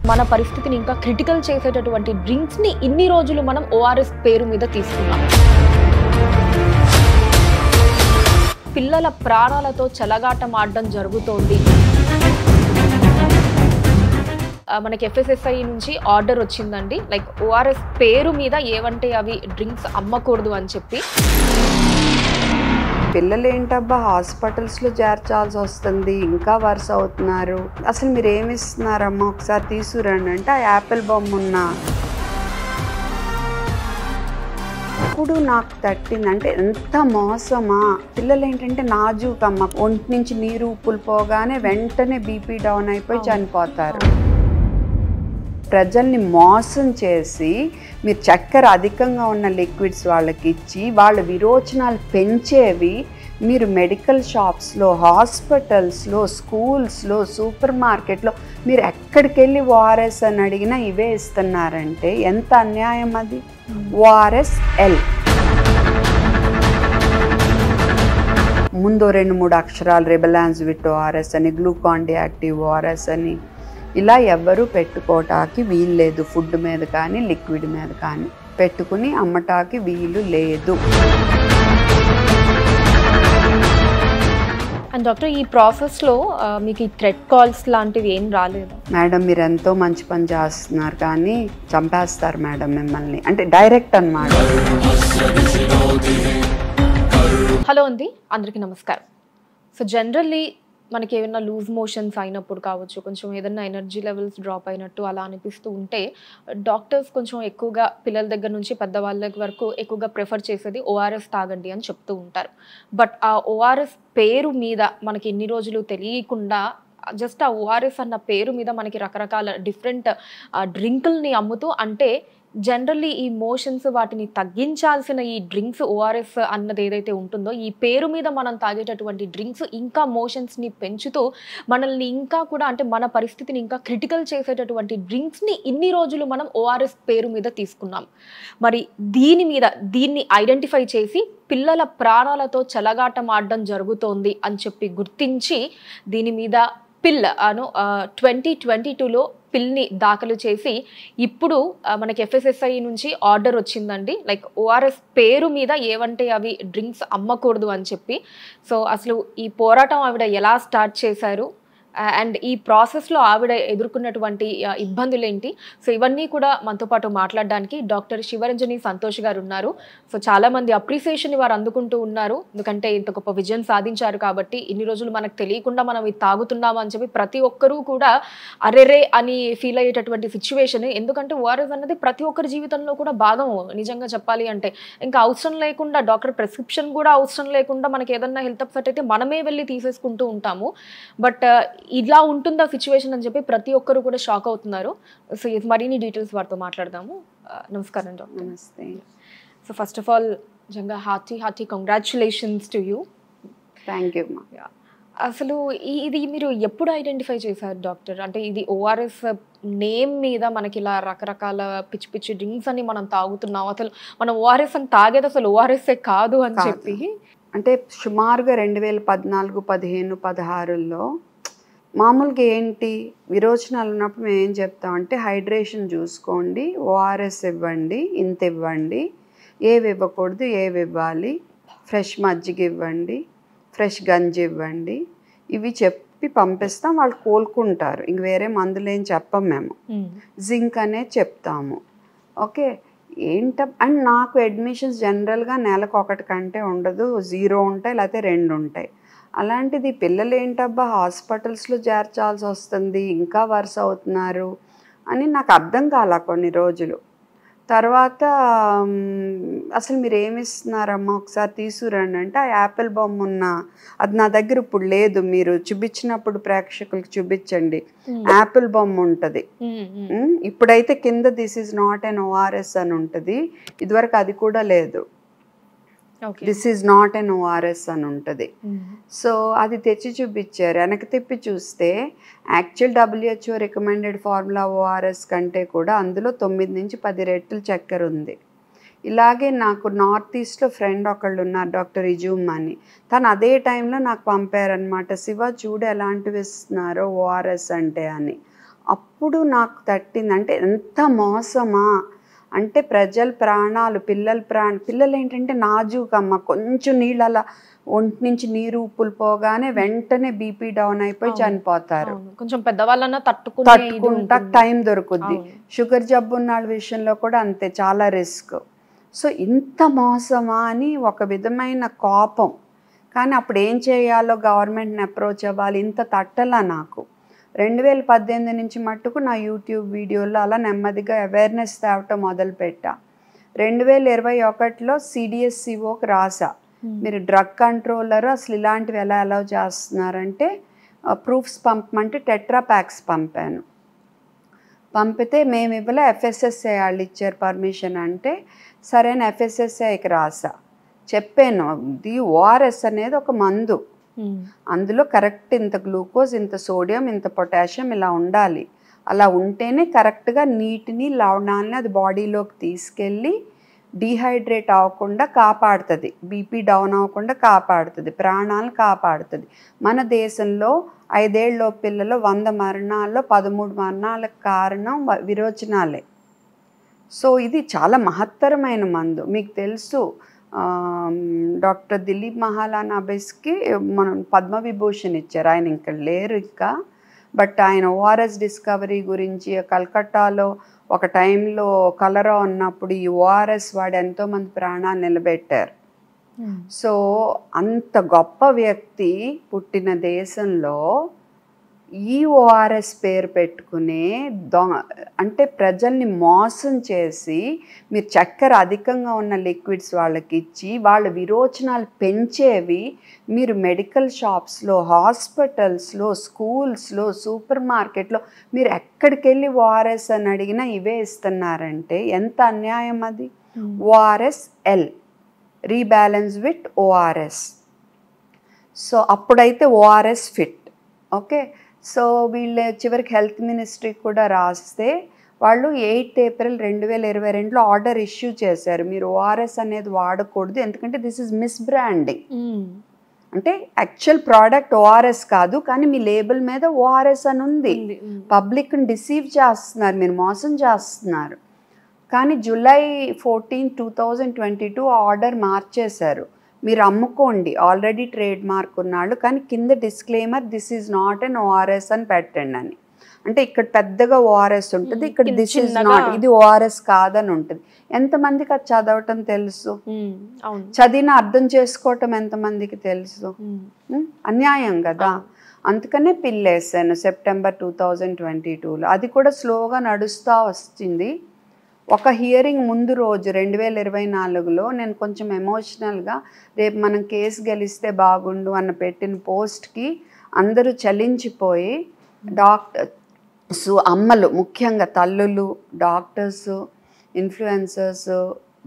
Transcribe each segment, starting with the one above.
మన పరిస్థితిని ఇంకా క్రిటికల్ చేసేటటువంటి డ్రింక్స్ ని ఇన్ని రోజులు మనం ఓఆర్ఎస్ పేరు మీద తీసుకున్నాం. పిల్లల ప్రాణాలతో చెలగాటమాడడం జరుగుతోంది. మనకి ఎఫ్ఎస్ఎస్ఐ నుంచి ఆర్డర్ వచ్చిందండి, లైక్ ఓఆర్ఎస్ పేరు మీద ఏవంటే అవి డ్రింక్స్ అమ్మకూడదు అని చెప్పి. పిల్లలు ఏంటబ్బా హాస్పిటల్స్లో చేర్చాల్సి వస్తుంది, ఇంకా వరుస అవుతున్నారు, అసలు మీరు ఏమి ఇస్తున్నారమ్మా ఒకసారి తీసుకురండి అంటే ఆ యాపిల్ బొమ్మ ఉన్న ఇప్పుడు నాకు తట్టిందంటే ఎంత మోసమా. పిల్లలు ఏంటంటే నాజూకమ్మ, ఒంటి నుంచి నీరు ఉప్పులు పోగానే వెంటనే బీపీ డౌన్ అయిపోయి చనిపోతారు. ప్రజల్ని మోసం చేసి మీరు చక్కెర అధికంగా ఉన్న లిక్విడ్స్ వాళ్ళకి ఇచ్చి వాళ్ళ విరోచనాలు పెంచేవి మీరు మెడికల్ షాప్స్లో, హాస్పిటల్స్లో, స్కూల్స్లో, సూపర్ మార్కెట్లో మీరు ఎక్కడికి వెళ్ళి ఓఆర్ఎస్ అని అడిగినా ఇవే ఇస్తున్నారంటే ఎంత అన్యాయం అది. ఓఆర్ఎస్ఎల్ ముందు 2-3 అక్షరాలు రెబెలాన్స్ విత్ ఓఆర్ఎస్ అని, గ్లూకాన్ డి యాక్టివ్ ఓఆర్ఎస్ అని ఇలా ఎవ్వరూ పెట్టుకోవటానికి వీలు లేదు. ఫుడ్ మీద కానీ లిక్విడ్ మీద కానీ పెట్టుకుని అమ్మటానికి వీలు లేదు. అండ్ డాక్టర్, ఈ ప్రాసెస్లో మీకు ఈ థ్రెడ్ కాల్స్ లాంటివి ఏం రాలేదు? మేడం మీరు ఎంతో మంచి పని చేస్తున్నారు కానీ చంపేస్తారు మేడం మిమ్మల్ని, అంటే డైరెక్ట్ అన్నమాట. హలో అండి, అందరికీ నమస్కారం. సో జనరల్లీ మనకి ఏమైనా లూజ్ మోషన్స్ అయినప్పుడు కావచ్చు, కొంచెం ఏదైనా ఎనర్జీ లెవెల్స్ డ్రాప్ అయినట్టు అలా అనిపిస్తూ ఉంటే డాక్టర్స్ కొంచెం ఎక్కువగా పిల్లల దగ్గర నుంచి పెద్దవాళ్ళ వరకు ఎక్కువగా ప్రిఫర్ చేసేది ఓఆర్ఎస్ తాగండి అని చెప్తూ ఉంటారు. బట్ ఆ ఓఆర్ఎస్ పేరు మీద మనకి ఎన్ని రోజులు తెలియకుండా జస్ట్ ఆ ఓఆర్ఎస్ అన్న పేరు మీద మనకి రకరకాల డిఫరెంట్ డ్రింకుల్ని అమ్ముతూ, అంటే జనరల్లీ ఈ మోషన్స్ వాటిని తగ్గించాల్సిన ఈ డ్రింక్స్ ఓఆర్ఎస్ అన్నది ఏదైతే ఉంటుందో, ఈ పేరు మీద మనం తాగేటటువంటి డ్రింక్స్ ఇంకా మోషన్స్ని పెంచుతూ మనల్ని ఇంకా కూడా, అంటే మన పరిస్థితిని ఇంకా క్రిటికల్ చేసేటటువంటి డ్రింక్స్ని ఇన్ని రోజులు మనం ఓఆర్ఎస్ పేరు మీద తీసుకున్నాం. మరి దీన్ని ఐడెంటిఫై చేసి పిల్లల ప్రాణాలతో చెలగాటమాడడం జరుగుతోంది అని చెప్పి గుర్తించి దీని మీద పిల్ 2022లో పిల్ని దాఖలు చేసి ఇప్పుడు మనకి ఎఫ్ఎస్ఎస్ఐ నుంచి ఆర్డర్ వచ్చిందండి, లైక్ ఓఆర్ఎస్ పేరు మీద ఏవంటే అవి డ్రింక్స్ అమ్మకూడదు అని చెప్పి. సో అసలు ఈ పోరాటం ఆవిడ ఎలా స్టార్ట్ చేశారు అండ్ ఈ ప్రాసెస్లో ఆవిడ ఎదుర్కొన్నటువంటి ఇబ్బందులు ఏంటి, సో ఇవన్నీ కూడా మనతో పాటు మాట్లాడడానికి డాక్టర్ శివరంజని సంతోష్ గారు ఉన్నారు. సో చాలామంది అప్రిసియేషన్ వారు అందుకుంటూ ఉన్నారు, ఎందుకంటే ఇంత గొప్ప విజయం సాధించారు కాబట్టి. ఇన్ని రోజులు మనకు తెలియకుండా మనం ఇది తాగుతున్నాము అని చెప్పి ప్రతి ఒక్కరూ కూడా అరెరే అని ఫీల్ అయ్యేటటువంటి సిచ్యువేషన్. ఎందుకంటే ఓఆర్ఎస్ అన్నది ప్రతి ఒక్కరి జీవితంలో కూడా భాగం. నిజంగా చెప్పాలి అంటే ఇంకా అవసరం లేకుండా, డాక్టర్ ప్రిస్క్రిప్షన్ కూడా అవసరం లేకుండా మనకి ఏదన్నా హెల్త్ అప్సెట్ అయితే మనమే వెళ్ళి తీసేసుకుంటూ ఉంటాము. బట్ ఇలా ఉంటుందా సిచ్యువేషన్ అని చెప్పి ప్రతి ఒక్కరు కూడా షాక్ అవుతున్నారు. సో మరిన్ని డీటెయిల్స్ వారితో మాట్లాడదాము. నమస్కారం డాక్టర్. నమస్తే. సో ఫస్ట్ ఆఫ్ ఆల్ నిజంగా hearty congratulations to you. Thank you. అసలు ఇది మీరు ఎప్పుడు ఐడెంటిఫై చేశారు డాక్టర్? అంటే ఇది ఓఆర్ఎస్ నేమ్ మీద మనకి ఇలా రకరకాల పిచ్చి పిచ్చి డ్రింక్స్ అని మనం తాగుతున్నాం, అసలు మనం ఓఆర్ఎస్ అని తాగేది అసలు ఓఆర్ఎస్ఏ కాదు అని చెప్పి. అంటే సుమారుగా 2014, 15, 16లో మామూలుగా ఏంటి విరోచనాలు ఉన్నప్పుడు మేము ఏం చెప్తామంటే హైడ్రేషన్ చూసుకోండి, ఓఆర్ఎస్ ఇవ్వండి, ఇంత ఇవ్వండి, ఏవి ఇవ్వకూడదు ఏవి ఇవ్వాలి, ఫ్రెష్ మజ్జిగ ఇవ్వండి, ఫ్రెష్ గంజి ఇవ్వండి, ఇవి చెప్పి పంపిస్తాం. వాళ్ళు కోలుకుంటారు, ఇంక వేరే మందులు ఏం చెప్పం మేము. జింక్ అనేది చెప్తాము. ఓకే అండ్ నాకు అడ్మిషన్స్ జనరల్గా నెలకు 1 కంటే ఉండదు, 0 ఉంటాయి లేకపోతే 2 ఉంటాయి. అలాంటిది పిల్లలు ఏంటబ్బా హాస్పిటల్స్లో చేర్చాల్సి వస్తుంది, ఇంకా వరుస అవుతున్నారు అని నాకు అర్థం కాల కొన్ని రోజులు. తర్వాత అసలు మీరు ఏమి ఇస్తున్నారమ్మా ఒకసారి తీసుకురండి అంటే ఆ యాపిల్ బొమ్మ ఉన్న, అది నా దగ్గర ఇప్పుడు లేదు, మీరు చూపించినప్పుడు ప్రేక్షకులకు చూపించండి, యాపిల్ బొమ్మ ఉంటుంది. ఇప్పుడైతే కింద this is not an ORS అని ఉంటుంది, ఇదివరకు అది కూడా లేదు, this is not an ORS అని ఉంటుంది. సో అది తెచ్చి చూపించారు. వెనక్కి తిప్పి చూస్తే actual WHO recommended formula ORS కంటే కూడా అందులో 9 నుంచి 10 రెట్లు చక్కెర ఉంది. ఇలాగే నాకు నార్త్ ఈస్ట్లో ఫ్రెండ్ ఒకళ్ళు ఉన్నారు, డాక్టర్ ఇజూమ్ అని. తను అదే టైంలో నాకు పంపారనమాట, శివ చూడు ఎలాంటివి ఇస్తున్నారో ఓఆర్ఎస్ అంటే అని. అప్పుడు నాకు తట్టింది, అంటే ఎంత మోసమా, అంటే ప్రజల ప్రాణాలు, పిల్లలు ఏంటంటే నాజూకమ్మ, కొంచెం నీళ్ళు అలా ఒంటి నుంచి నీరు ఉప్పులు పోగానే వెంటనే బీపీ డౌన్ అయిపోయి చనిపోతారు. కొంచెం పెద్దవాళ్ళన్నా తట్టుకుంటా టైం దొరుకుద్ది. షుగర్ జబ్బు ఉన్న వాళ్ళ విషయంలో కూడా అంతే, చాలా రిస్క్. సో ఇంత మోసమా అని ఒక విధమైన కోపం. కానీ అప్పుడు ఏం చేయాలో గవర్నమెంట్ని అప్రోచ్ అవ్వాలి, ఇంత తట్టలా నాకు. 2018 నుంచి మట్టుకు నా యూట్యూబ్ వీడియోలో అలా నెమ్మదిగా అవేర్నెస్ తేవటం మొదలుపెట్టా. 2021లో CDSCOకి రాసా, మీరు డ్రగ్ కంట్రోలర్ అసలు ఇలాంటివి ఎలా అలౌ చేస్తున్నారంటే ప్రూఫ్స్ పంపమంటే టెట్రా ప్యాక్స్ పంపాను. పంపితే మేము ఇవ్వలే, FSSAI వాళ్ళు ఇచ్చారు పర్మిషన్ అంటే సరే అని FSSAIకి రాసా. చెప్పాను ఇది ORS అనేది ఒక మందు, అందులో కరెక్ట్ ఇంత గ్లూకోజ్, ఇంత సోడియం, ఇంత పొటాషియం ఇలా ఉండాలి, అలా ఉంటేనే కరెక్ట్గా నీటిని లవణాలని అది బాడీలోకి తీసుకెళ్ళి డీహైడ్రేట్ అవ్వకుండా కాపాడుతుంది, బీపీ డౌన్ అవ్వకుండా కాపాడుతుంది, ప్రాణాలను కాపాడుతుంది. మన దేశంలో 5 ఏళ్ళ పిల్లలు 100 మరణాల్లో 13 మరణాలకు కారణం విరోచనాలే. సో ఇది చాలా మహత్తరమైన మందు. మీకు తెలుసు డాక్టర్ దిలీప్ మహాలానాబిస్కి మనం పద్మవిభూషణ్ ఇచ్చారు, ఆయన ఇంకా లేరు ఇంకా. బట్ ఆయన ORS డిస్కవరీ గురించి కలకట్టాలో ఒక టైంలో కలరా ఉన్నప్పుడు ఈ ORS వాడి ఎంతోమంది ప్రాణాలు నిలబెట్టారు. సో అంత గొప్ప వ్యక్తి పుట్టిన దేశంలో ఈ ORS పేరు పెట్టుకునే అంటే ప్రజల్ని మోసం చేసి మీరు చక్కెర అధికంగా ఉన్న లిక్విడ్స్ వాళ్ళకి ఇచ్చి వాళ్ళ విరోచనాలు పెంచేవి మీరు మెడికల్ షాప్స్లో, హాస్పిటల్స్లో, స్కూల్స్లో, సూపర్ మార్కెట్లో మీరు ఎక్కడికి వెళ్ళి ORS అని అడిగినా ఇవే ఇస్తున్నారంటే ఎంత అన్యాయం అది. ORSL rebalance with ORS. So అప్పుడైతే ORS ఫిట్. ఓకే, సో వీళ్ళ చివరికి హెల్త్ మినిస్ట్రీ కూడా రాస్తే వాళ్ళు 8 ఏప్రిల్ 2022లో ఆర్డర్ ఇష్యూ చేశారు, మీరు ORS అనేది వాడకూడదు, ఎందుకంటే దిస్ ఇస్ మిస్ బ్రాండింగ్. అంటే యాక్చువల్ ప్రోడక్ట్ ORS కాదు, కానీ మీ లేబుల్ మీద ORS అని ఉంది, పబ్లిక్ని డిసీవ్ చేస్తున్నారు, మీరు మోసం చేస్తున్నారు. కానీ జూలై 14, 2022 ఆర్డర్ మార్చేశారు, మీరు అమ్ముకోండి, ఆల్రెడీ ట్రేడ్ మార్క్ ఉన్నాళ్ళు, కానీ కింద disclaimer this is not an ORS అని పెట్టండి అని. అంటే ఇక్కడ పెద్దగా ORS ఉంటుంది, ఇక్కడ దిస్ ఈజ్ నాట్, ఇది ORS కాదని ఉంటుంది. ఎంతమందికి అది చదవటం తెలుసు, చదివిన అర్థం చేసుకోవటం ఎంతమందికి తెలుసు? అన్యాయం కదా. అందుకనే పిల్లేసాను సెప్టెంబర్ 2022లో. అది కూడా స్లోగా నడుస్తూ వచ్చింది. ఒక హియరింగ్ ముందు రోజు 2024లో నేను కొంచెం ఎమోషనల్గా రేపు మనం కేసు గెలిస్తే బాగుండు అన్న పెట్టిన పోస్ట్కి అందరూ చలించిపోయి డాక్టర్స్, అమ్మలు, ముఖ్యంగా తల్లులు, డాక్టర్స్, ఇన్ఫ్లుయెన్సర్స్,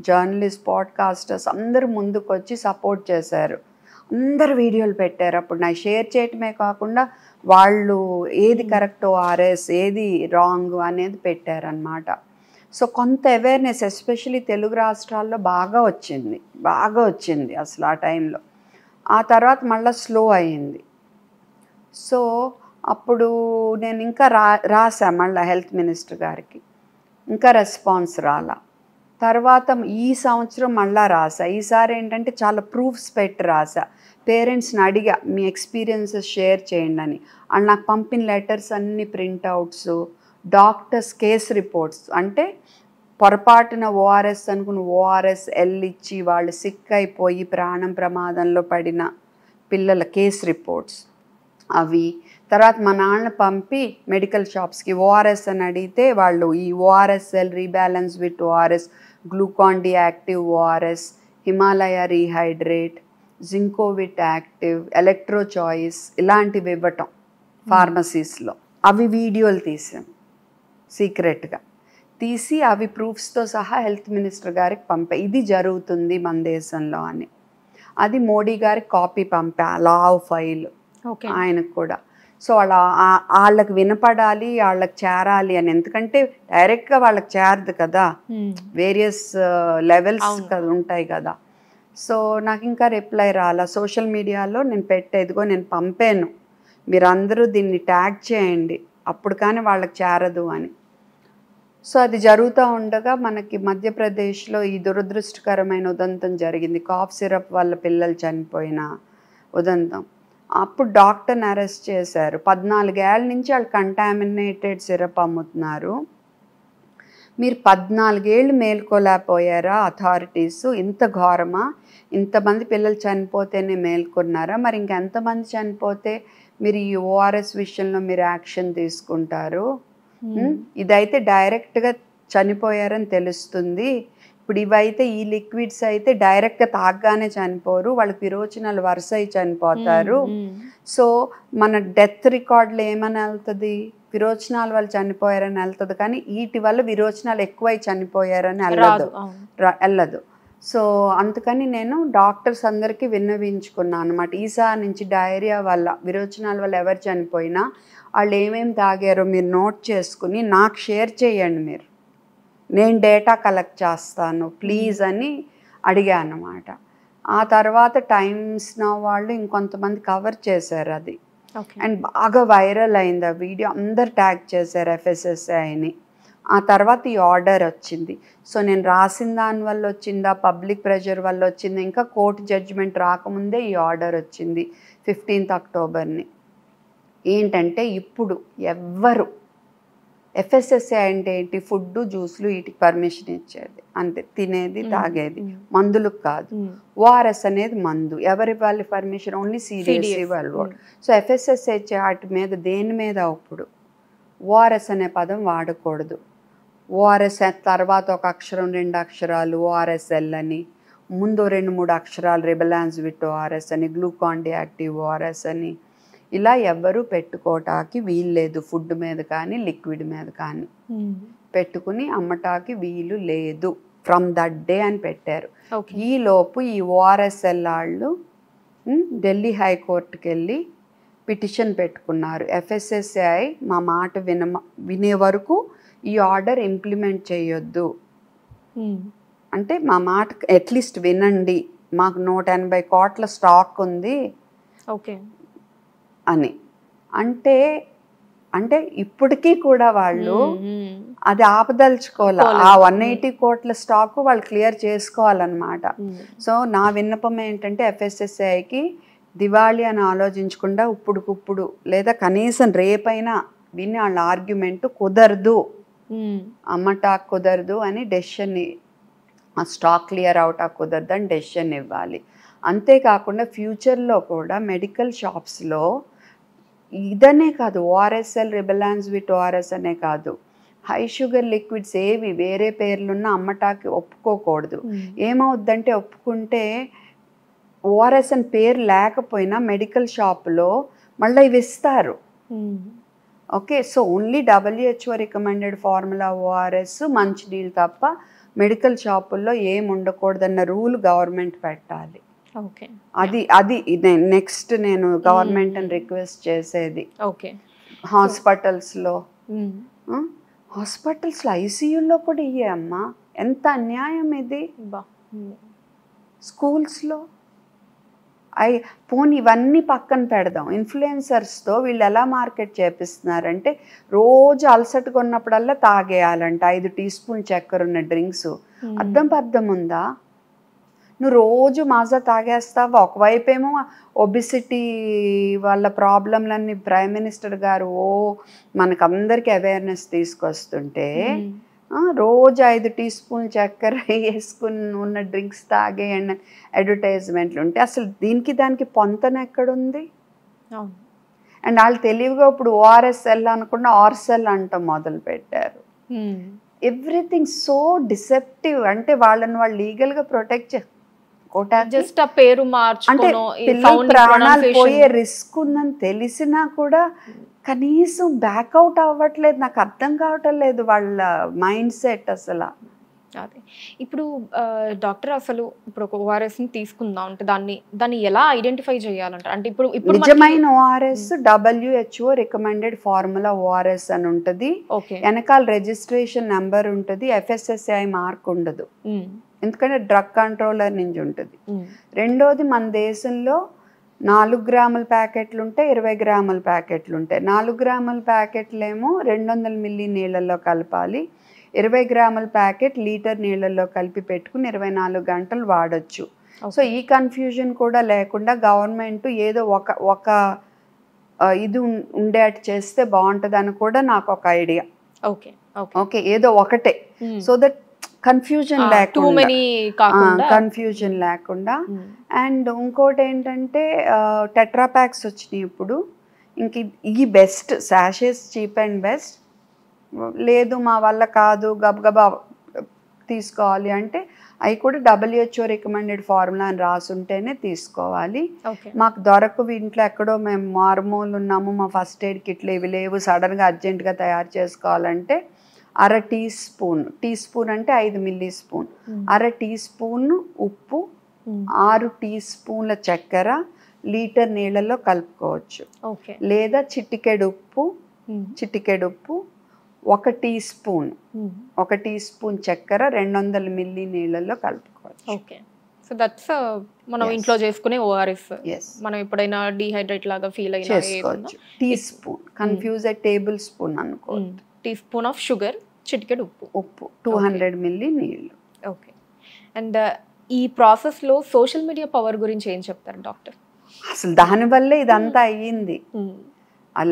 జర్నలిస్ట్, పాడ్కాస్టర్స్ అందరూ ముందుకు వచ్చి సపోర్ట్ చేశారు. అందరు వీడియోలు పెట్టారు. అప్పుడు నాకు షేర్ చేయటమే కాకుండా వాళ్ళు ఏది కరెక్ట్ ORS ఏది రాంగ్ అనేది పెట్టారనమాట. సో కొంత అవేర్నెస్ ఎస్పెషలీ తెలుగు రాష్ట్రాల్లో బాగా వచ్చింది అసలు ఆ టైంలో. ఆ తర్వాత మళ్ళీ స్లో అయింది. సో అప్పుడు నేను ఇంకా రాసా మళ్ళీ హెల్త్ మినిస్టర్ గారికి, ఇంకా రెస్పాన్స్ రాలా. తర్వాత ఈ సంవత్సరం మళ్ళీ రాసా. ఈసారి ఏంటంటే చాలా ప్రూఫ్స్ పెట్టి రాసా. పేరెంట్స్ని అడిగా మీ ఎక్స్పీరియన్సెస్ షేర్ చేయండి అని. వాళ్ళు నాకు పంపిన లెటర్స్ అన్ని ప్రింట్అవుట్స్, డాక్టర్స్ కేస్ రిపోర్ట్స్, అంటే పొరపాటున ORS అనుకుని ORSL ఇచ్చి వాళ్ళు సిక్ అయిపోయి ప్రాణం ప్రమాదంలో పడిన పిల్లల కేస్ రిపోర్ట్స్ అవి. తర్వాత మా నాన్న పంపి మెడికల్ షాప్స్కి ORS అని అడిగితే వాళ్ళు ఈ ORSL rebalance with ORS, Glucon-D active ORS, Himalaya rehydrate, Zincovit active, electro choice ఇలాంటివి ఇవ్వటం ఫార్మసీస్లో. అవి వీడియోలు తీసాం సీక్రెట్గా తీసి, అవి ప్రూఫ్స్తో సహా హెల్త్ మినిస్టర్ గారికి పంపా, ఇది జరుగుతుంది మన దేశంలో అని. అది మోడీ గారికి కాపీ పంపా, లావ్ ఫైల్ ఆయనకు కూడా. సో వాళ్ళకి వినపడాలి, వాళ్ళకి చేరాలి అని. ఎందుకంటే డైరెక్ట్గా వాళ్ళకి చేరదు కదా, వేరియస్ లెవెల్స్ ఉంటాయి కదా. సో నాకు ఇంకా రిప్లై రాలా. సోషల్ మీడియాలో నేను పెట్టేదిగో నేను పంపాను, మీరందరూ దీన్ని ట్యాగ్ చేయండి, అప్పుడు కానీ వాళ్ళకి చేరదు అని. సో అది జరుగుతూ ఉండగా మనకి మధ్యప్రదేశ్లో ఈ దురదృష్టకరమైన ఉదంతం జరిగింది, కాఫ్ సిరప్ వల్ల పిల్లలు చనిపోయిన ఉదంతం. అప్పుడు డాక్టర్ని అరెస్ట్ చేశారు. 14 ఏళ్ళ నుంచి వాళ్ళు కంటామినేటెడ్ సిరప్ అమ్ముతున్నారు. మీరు 14 ఏళ్ళు మేల్కోలేకపోయారా అథారిటీస్? ఇంత ఘోరమా? ఇంతమంది పిల్లలు చనిపోతేనే మేల్కొన్నారా? మరి ఇంకెంతమంది చనిపోతే మీరు ఈ ఓఆర్ఎస్ విషయంలో మీరు యాక్షన్ తీసుకుంటారు? ఇదైతే డైరెక్ట్గా చనిపోయారని తెలుస్తుంది. ఇప్పుడు ఇవైతే ఈ లిక్విడ్స్ అయితే డైరెక్ట్గా తాగగానే చనిపోరు, వాళ్ళకి విరోచనాలు వరుస అయి చనిపోతారు. సో మన డెత్ రికార్డులో ఏమని వెళ్తుంది? విరోచనాల వల్ల చనిపోయారని వెళ్తుంది, కానీ వీటి వల్ల విరోచనాలు ఎక్కువై చనిపోయారని వెళ్ళదు. సో అందుకని నేను డాక్టర్స్ అందరికీ విన్నవించుకున్నాను అనమాట. ఈసారి నుంచి డయేరియా వల్ల విరోచనాల వల్ల ఎవరు చనిపోయినా వాళ్ళు ఏమేమి తాగారో మీరు నోట్ చేసుకుని నాకు షేర్ చేయండి, మీరు నేను డేటా కలెక్ట్ చేస్తాను ప్లీజ్ అని అడిగాను అన్నమాట. ఆ తర్వాత టైమ్స్ నౌ వాళ్ళు ఇంకొంతమంది కవర్ చేశారు అది, అండ్ బాగా వైరల్ అయింది ఆ వీడియో, అందరు ట్యాగ్ చేశారు FSSAIని. ఆ తర్వాత ఈ ఆర్డర్ వచ్చింది. సో నేను రాసిన దాని వల్ల వచ్చిందా, పబ్లిక్ ప్రెషర్ వల్ల వచ్చిందా, ఇంకా కోర్టు జడ్జిమెంట్ రాకముందే ఈ ఆర్డర్ వచ్చింది 15th అక్టోబర్ని. ఏంటంటే ఇప్పుడు ఎవ్వరు FSSAI అంటే ఏంటి, ఫుడ్ జ్యూస్లు వీటికి పర్మిషన్ ఇచ్చేది అంతే, తినేది తాగేది, మందులకు కాదు. ఓఆర్ఎస్ అనేది మందు, ఎవరి వాళ్ళ పర్మిషన్? ఓన్లీ CDSC వాళ్ళు. సో FSSAI వాటి మీద దేని మీద ఇప్పుడు ఓఆర్ఎస్ అనే పదం వాడకూడదు. ఓఆర్ఎస్ తర్వాత ఒక అక్షరం 2 అక్షరాలు ORSL అని, ముందు 2-3 అక్షరాలు రిబలాన్స్ విత్ ORS అని, గ్లూకాన్ డియాక్టివ్ ORS అని, ఇలా ఎవ్వరూ పెట్టుకోవటానికి వీల్లేదు. ఫుడ్ మీద కానీ లిక్విడ్ మీద కానీ పెట్టుకుని అమ్మటానికి వీలు లేదు ఫ్రమ్ దట్ డే అని పెట్టారు. ఈలోపు ఈ ORSL వాళ్ళు ఢిల్లీ హైకోర్టుకి వెళ్ళి పిటిషన్ పెట్టుకున్నారు. FSSAI మా మాట వినే వరకు ఈ ఆర్డర్ ఇంప్లిమెంట్ చేయొద్దు, అంటే మా మాట అట్లీస్ట్ వినండి, మాకు 180 కోట్ల స్టాక్ ఉంది అని. అంటే ఇప్పటికీ కూడా వాళ్ళు అది ఆపదలుచుకోవాలి. ఆ 180 కోట్ల స్టాక్ వాళ్ళు క్లియర్ చేసుకోవాలన్నమాట. సో నా విన్నపం ఏంటంటే FSSAIకి దివాళీ అని ఆలోచించకుండా ఇప్పుడుకుప్పుడు లేదా కనీసం రేపైనా విని వాళ్ళ ఆర్గ్యుమెంట్ కుదరదు, అమ్మటా కుదరదు అని డెసిషన్, ఆ స్టాక్ క్లియర్ అవుటా కుదరదు అని డెసిషన్ ఇవ్వాలి. అంతేకాకుండా ఫ్యూచర్లో కూడా మెడికల్ షాప్స్లో ఇదనే కాదు, ORSL రిబలాన్స్ విత్ ORS అనే కాదు, హై షుగర్ లిక్విడ్స్ ఏవి వేరే పేర్లున్న అమ్మటాకి ఒప్పుకోకూడదు. ఏమవుద్దంటే ఒప్పుకుంటే ORS అని పేరు లేకపోయినా మెడికల్ షాప్లో మళ్ళీ ఇవి ఇస్తారు. Okay, so only WHO recommended formula ORS మంచినీళ్ళు తప్ప మెడికల్ షాపుల్లో ఏం ఉండకూడదన్న రూల్ గవర్నమెంట్ పెట్టాలి. అది నెక్స్ట్ నేను గవర్నమెంట్ని రిక్వెస్ట్ చేసేది. హాస్పిటల్స్లో ICUల్లో కూడా ఇయ్యే అమ్మా, ఎంత అన్యాయం ఇది. స్కూల్స్లో పోనీ ఇవన్నీ పక్కన పెడదాం, ఇన్ఫ్లుయెన్సర్స్తో వీళ్ళు ఎలా మార్కెట్ చేపిస్తున్నారంటే రోజు అలసటగా ఉన్నప్పుడల్లా తాగేయాలంట 5 టీ స్పూన్ చక్కెర ఉన్న డ్రింక్స్. అర్థం ఉందా? నువ్వు రోజు మాజా తాగేస్తావా? ఒకవైపు ఏమో ఒబిసిటీ వాళ్ళ ప్రాబ్లంలన్నీ ప్రైమ్ మినిస్టర్ గారు మనకందరికీ అవేర్నెస్ తీసుకొస్తుంటే రోజు 5 టీ స్పూన్ చక్కెర వేసుకుని ఉన్న డ్రింక్స్ తాగేయండి అడ్వర్టైజ్మెంట్లు ఉంటే అసలు దీనికి దానికి పొంతన ఎక్కడుంది? అండ్ వాళ్ళు తెలివిగా ఇప్పుడు ORSL అనకుండా ORSL అంటాం మొదలు పెట్టారు. Everything so deceptive. అంటే వాళ్ళని వాళ్ళు లీగల్గా ప్రొటెక్ట్ జస్ట్ ఆ పేరు అంటే పిల్లల ప్రాణాలు పోయే రిస్క్ ఉందని తెలిసినా కూడా కనీసం బ్యాక్అవుట్ అవ్వట్లేదు. నాకు అర్థం కావటం లేదు వాళ్ళ మైండ్ సెట్ అసలు. అదే ఇప్పుడు డాక్టర్ అసలు ఇప్పుడు ఒక ORSని తీసుకుందాం అంటే దాన్ని ఎలా ఐడెంటిఫై చేయాలంటారు? అంటే ఇప్పుడు నిజమైన ORS WHO recommended formula ORS అని ఉంటుంది, వెనకాల రిజిస్ట్రేషన్ నెంబర్ ఉంటుంది, FSSAI మార్క్ ఉండదు, ఎందుకంటే డ్రగ్ కంట్రోలర్ నుంచి ఉంటుంది. రెండోది మన దేశంలో 4 గ్రాముల ప్యాకెట్లు ఉంటే 20 గ్రాముల ప్యాకెట్లు ఉంటాయి. 4 గ్రాముల ప్యాకెట్లేమో 200 మిల్లీ నీళ్ళల్లో కలపాలి. 20 గ్రాముల ప్యాకెట్ లీటర్ నీళ్ళల్లో కలిపి పెట్టుకుని 24 గంటలు వాడచ్చు. సో ఈ కన్ఫ్యూజన్ కూడా లేకుండా గవర్నమెంట్ ఏదో ఒక ఇది ఉండేట్టు చేస్తే బాగుంటుందని కూడా నాకు ఒక ఐడియా. ఓకే, ఏదో ఒకటే, సో దట్ కన్ఫ్యూజన్ లేకుండా. అండ్ ఇంకోటి ఏంటంటే టెట్రా ప్యాక్స్ వచ్చినాయి ఇప్పుడు. ఇంక ఈ బెస్ట్ శాషేస్, చీప్ అండ్ బెస్ట్. లేదు మా వల్ల కాదు గబగబా తీసుకోవాలి అంటే అవి కూడా WHO రికమెండెడ్ ఫార్ములా అని రాసుంటేనే తీసుకోవాలి. మాకు దొరకవు, ఇంట్లో ఎక్కడో మేము మారుమూలు ఉన్నాము, మా ఫస్ట్ ఎయిడ్ కిట్లు ఇవి లేవు, సడన్గా అర్జెంటుగా తయారు చేసుకోవాలంటే అర టీ స్పూన్ అంటే 5 మిల్లీ స్పూన్, అర టీ స్పూన్ ఉప్పు, 6 టీ స్పూన్ల చక్కెర లీటర్ నీళ్ళల్లో కలుపుకోవచ్చు. లేదా చిటికెడు ఉప్పు 1 టీ స్పూన్ చక్కెర 200 మిల్లీ నీళ్ళల్లో కలుపుకోవచ్చు. ఓకే, సో దట్స్ మనం ఇంట్లో చేసుకునే ORS. మనం ఎప్పుడైనా డీహైడ్రేట్ లాగా ఫీల్ అయినా చేసుకోవచ్చు. Teaspoon confuse tablespoon అనుకోవద్దు. టీ స్పూన్ ఆఫ్ షుగర్, చిటికెడు ఉప్పు, 200 మిల్లీ నీళ్ళు. ఓకే, అండ్ ఈ ప్రాసెస్లో సోషల్ మీడియా పవర్ గురించి ఏం చెప్తారు డాక్టర్? అసలు దానివల్లే ఇదంతా అయ్యింది,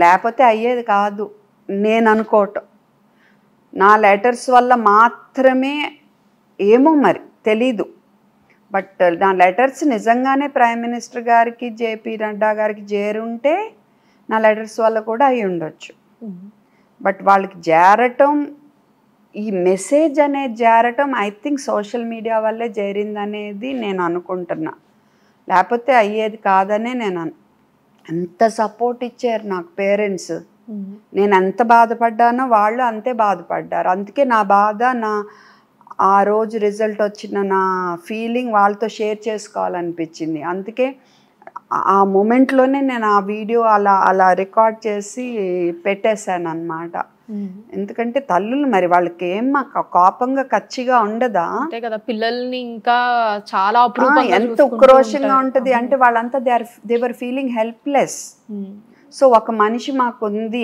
లేకపోతే అయ్యేది కాదు నేను అనుకోవటం. నా లెటర్స్ వల్ల మాత్రమే ఏమో మరి తెలీదు, బట్ నా లెటర్స్ నిజంగానే ప్రైమ్ మినిస్టర్ గారికి, JP నడ్డా గారికి చేరుంటే నా లెటర్స్ వల్ల కూడా అయి ఉండొచ్చు. బట్ వాళ్ళకి చేరటం, ఈ మెసేజ్ అనేది చేరటం ఐ థింక్ సోషల్ మీడియా వల్లే చేరిందనేది నేను అనుకుంటున్నా. లేకపోతే అయ్యేది కాదనే ఎంత సపోర్ట్ ఇచ్చారు నాకు పేరెంట్స్. నేను ఎంత బాధపడ్డానో వాళ్ళు అంతే బాధపడ్డారు. అందుకే నా బాధ, ఆ రోజు రిజల్ట్ వచ్చిన నా ఫీలింగ్ వాళ్ళతో షేర్ చేసుకోవాలనిపించింది. అందుకే ఆ మూమెంట్లోనే నేను ఆ వీడియో అలా రికార్డ్ చేసి పెట్టేశాను అన్నమాట. ఎందుకంటే తల్లులు మరి వాళ్ళకి ఏం కోపంగా కచ్చిగా ఉండదా? అంతే కదా, పిల్లల్ని ఇంకా చాలా ఎంత ఉక్రోషంగా ఉంటుంది అంటే వాళ్ళంతా they were feeling helpless. So ఒక మనిషి మాకుంది,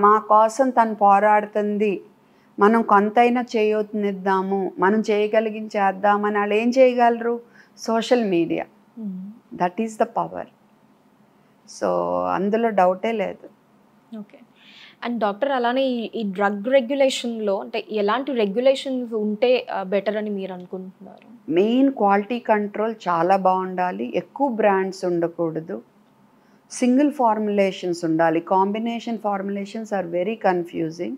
మా కోసం తను పోరాడుతుంది, మనం కొంతైనా చేయొద్దాము, మనం చేద్దామని వాళ్ళు ఏం చేయగలరు? Social media, that is the power. So అందులో డౌటే లేదు. ఓకే, అండ్ డాక్టర్ అలానే ఈ డ్రగ్ రెగ్యులేషన్లో అంటే ఎలాంటి రెగ్యులేషన్స్ ఉంటే బెటర్ అని మీరు అనుకుంటున్నారు? మెయిన్ క్వాలిటీ కంట్రోల్ చాలా బాగుండాలి, ఎక్కువ బ్రాండ్స్ ఉండకూడదు, సింగిల్ ఫార్ములేషన్స్ ఉండాలి. Combination formulations are very confusing.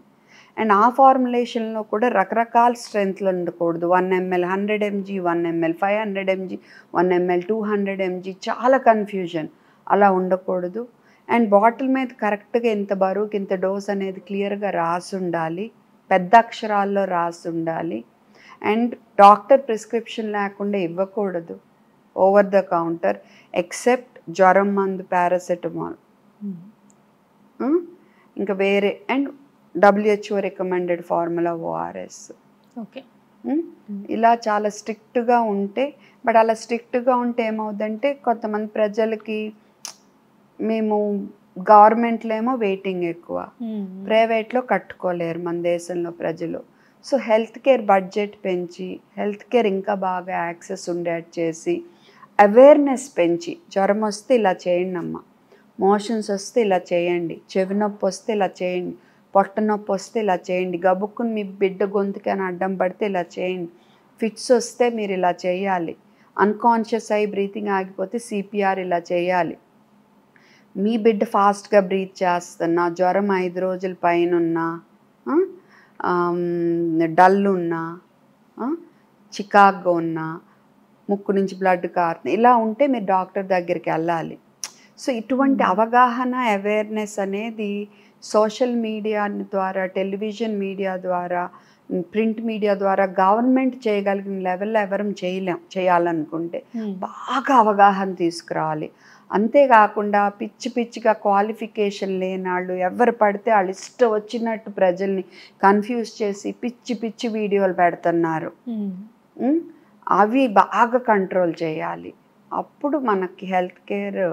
And ఆ ఫార్ములేషన్లో కూడా రకరకాల స్ట్రెంత్లు ఉండకూడదు. 1 ml 100 mg, 1 ml 500 mg, 1 ml 200 mg, చాలా కన్ఫ్యూజన్. అలా ఉండకూడదు. అండ్ బాటిల్ మీద కరెక్ట్గా ఇంత బరువుకి ఇంత డోస్ అనేది క్లియర్గా రాసి ఉండాలి, పెద్ద అక్షరాల్లో రాసి ఉండాలి. అండ్ డాక్టర్ ప్రిస్క్రిప్షన్ లేకుండా ఇవ్వకూడదు ఓవర్ ద కౌంటర్, ఎక్సెప్ట్ జ్వరం మందు పారాసెటమాల్, ఇంకా వేరే. And WHO recommended formula ORS. Okay, ఇలా చాలా స్ట్రిక్ట్గా ఉంటే, బట్ అలా స్ట్రిక్ట్గా ఉంటే ఏమవుతుందంటే కొంతమంది ప్రజలకి, మేము గవర్నమెంట్లో ఏమో వెయిటింగ్ ఎక్కువ, ప్రైవేట్లో కట్టుకోలేరు మన దేశంలో ప్రజలు. సో హెల్త్ కేర్ బడ్జెట్ పెంచి, హెల్త్ కేర్ ఇంకా బాగా యాక్సెస్ ఉండేట్ చేసి, అవేర్నెస్ పెంచి, జ్వరం వస్తే ఇలా చేయండి అమ్మా, మోషన్స్ వస్తే ఇలా చేయండి, చెవి నొప్పి వస్తే ఇలా చేయండి, పొట్ట నొప్పి వస్తే ఇలా చేయండి, గబుక్కుని మీ బిడ్డ గొంతుకి అని అడ్డం పడితే ఇలా చేయండి, ఫిట్స్ వస్తే మీరు ఇలా చేయాలి, అన్కాన్షియస్ అయి బ్రీతింగ్ ఆగిపోతే CPR ఇలా చేయాలి, మీ బిడ్డ ఫాస్ట్గా బ్రీత్ చేస్తున్నా, జ్వరం 5 రోజుల పైన ఉన్నా, డల్ ఉన్నా, చికాగ్గా ఉన్నా, ముక్కు నుంచి బ్లడ్ కారుతుంది, ఇలా ఉంటే మీరు డాక్టర్ దగ్గరికి వెళ్ళాలి. సో ఇటువంటి అవగాహన, అవేర్నెస్ అనేది సోషల్ మీడియా ద్వారా, టెలివిజన్ మీడియా ద్వారా, ప్రింట్ మీడియా ద్వారా గవర్నమెంట్ చేయగలిగిన లెవెల్లో ఎవరం చేయాలనుకుంటే బాగా అవగాహన తీసుకురావాలి. అంతేకాకుండా పిచ్చిగా క్వాలిఫికేషన్ లేని వాళ్ళు ఎవరు పడితే వాళ్ళు ఇష్టం వచ్చినట్టు ప్రజల్ని కన్ఫ్యూజ్ చేసి పిచ్చి వీడియోలు పెడుతున్నారు. అవి బాగా కంట్రోల్ చేయాలి. అప్పుడు మనకి హెల్త్ కేర్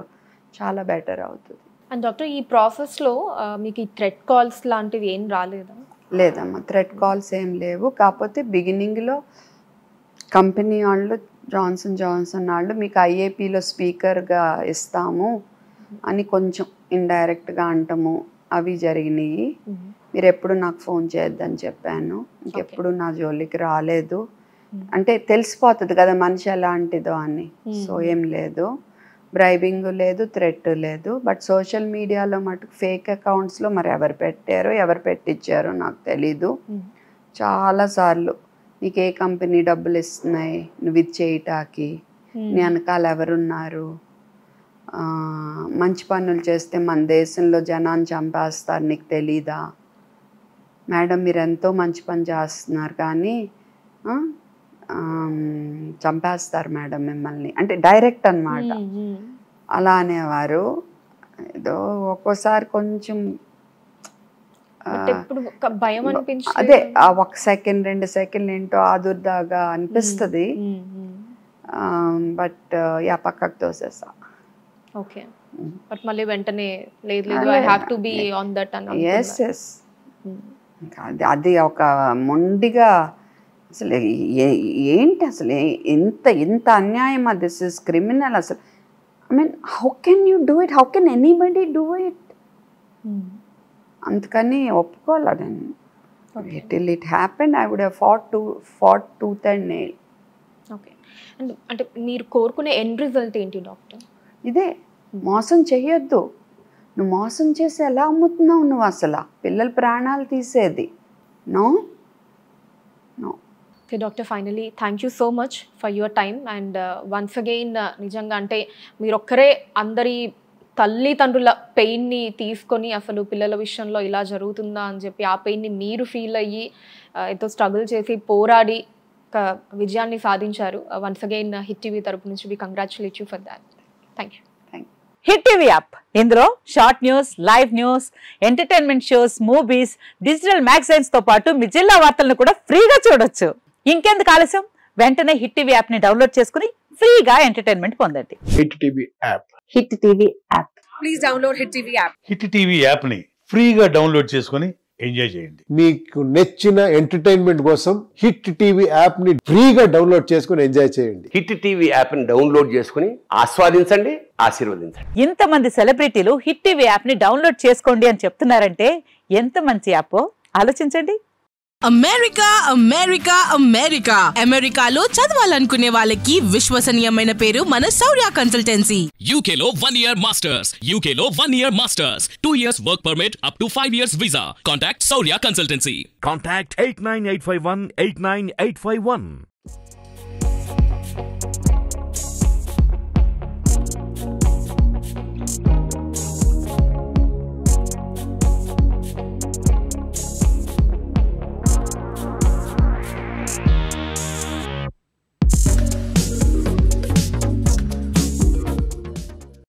చాలా బెటర్ అవుతుంది. అండ్ డాక్టర్ ఈ ప్రాసెస్లో మీకు ఈ థ్రెడ్ కాల్స్ లాంటివి ఏం రాలేదా? లేదమ్మా, థ్రెడ్ కాల్స్ ఏం లేవు. కాకపోతే బిగినింగ్లో కంపెనీ వాళ్ళు జాన్సన్ వాళ్ళు మీకు ఐఏపీలో స్పీకర్గా ఇస్తాము అని కొంచెం ఇండైరెక్ట్గా అంటము అవి జరిగినాయి. మీరు ఎప్పుడు నాకు ఫోన్ చేయొద్దని చెప్పాను, ఇంకెప్పుడు నా జోలికి రాలేదు. అంటే తెలిసిపోతుంది కదా మనిషి ఎలాంటిదో అని. సో ఏం లేదు, బ్రైబింగ్ లేదు, థ్రెట్ లేదు. బట్ సోషల్ మీడియాలో మటుకు ఫేక్ అకౌంట్స్లో మరి ఎవరు పెట్టారో ఎవరు పెట్టించారో నాకు తెలీదు. చాలాసార్లు నీకు ఏ కంపెనీ డబ్బులు ఇస్తున్నాయి నువ్వు ఇది చేయటానికి, నీ వెనకాల ఎవరున్నారు, మంచి పనులు చేస్తే మన దేశంలో జనాన్ని చంపేస్తారు నీకు తెలీదా, మేడం మీరు ఎంతో మంచి పని చేస్తున్నారు కానీ చంపేస్తారు మేడం మిమ్మల్ని, అంటే డైరెక్ట్ అన్నమాట. అలా అనేవారు. ఏదో ఒక్కోసారి కొంచెం అదే ఆ 1 సెకండ్ 2 సెకండ్లు ఏంటో ఆదుర్దాగా అనిపిస్తుంది. బట్ యా పక్కకు తోసేసా. ఓకే, బట్ మళ్ళీ వెంటనే లేదు లేదు I have to be on that అని. yes yes అది ఒక మొండిగా అసలు ఏంటి అసలు ఇంత అన్యాయం, దిస్ ఇస్ క్రిమినల్ అసలు. I mean how can you do it, how can anybody do it? అందుకని ఒప్పుకోవాలా నేను. Till it happen I would have fought tooth and nail. Okay, and అంటే మీరు కోరుకునే ఎండ్ రిజల్ట్ ఏంటి డాక్టర్? ఇదే, మోసం చెయ్యొద్దు. నువ్వు మోసం చేసి ఎలా అమ్ముతున్నావు నువ్వు? అసలు పిల్లల ప్రాణాలు తీసేది. No no. Okay doctor, finally thank you so much for your time and once again నిజంగా అంటే మీరు ఒక్కరే అందరి తల్లిదండ్రుల పెయిన్ని తీసుకొని అసలు పిల్లల విషయంలో ఇలా జరుగుతుందా అని చెప్పి ఆ పెయిన్ని మీరు ఫీల్ అయ్యి ఎంతో స్ట్రగుల్ చేసి పోరాడి ఒక విజయాన్ని సాధించారు. వన్స్ అగైన్ హిట్ టీవీ తరపు నుంచి we congratulate you for that. Thank you. Hit TV app, ఇందులో short news, live news, entertainment shows, movies, digital magazines తో పాటు మీ జిల్లా వార్తలను కూడా ఫ్రీగా చూడొచ్చు. ఇంకెందుకు ఆలస్యం, వెంటనే హిట్ టీవీ యాప్ ని డౌన్లోడ్ చేసుకుని ఫ్రీగా ఎంటర్టైన్మెంట్ పొందండి. Hit TV app, hit TV app, please download hit TV app. Hit TV app ని ఫ్రీగా డౌన్లోడ్ చేసుకుని ఎంజాయ్ చేయండి. మీకు నచ్చిన ఎంటర్టైన్మెంట్ కోసం హిట్ టీవీ యాప్ ని ఫ్రీగా డౌన్లోడ్ చేసుకుని ఎంజాయ్ చేయండి. హిట్ టీవీ యాప్ ని డౌన్లోడ్ చేసుకుని ఆస్వాదించండి, ఆశీర్వదించండి. ఇంతమంది సెలబ్రిటీలు హిట్ టీవీ యాప్ ని డౌన్లోడ్ చేసుకోండి అని చెప్తున్నారంటే ఎంత మంచి యాప్ ఆలోచించండి. అమెరికా అమెరికా అమెరికా అమెరికాలో చదవాలనుకునే వాళ్ళకి విశ్వసనీయమైన పేరు మన శౌర్య కన్సల్టెన్సీ. UK లో 1 year masters, UK లో 1 year masters, 2 years work permit up to 5 years visa. Contact Saurya Consultancy. Contact 89851 89851.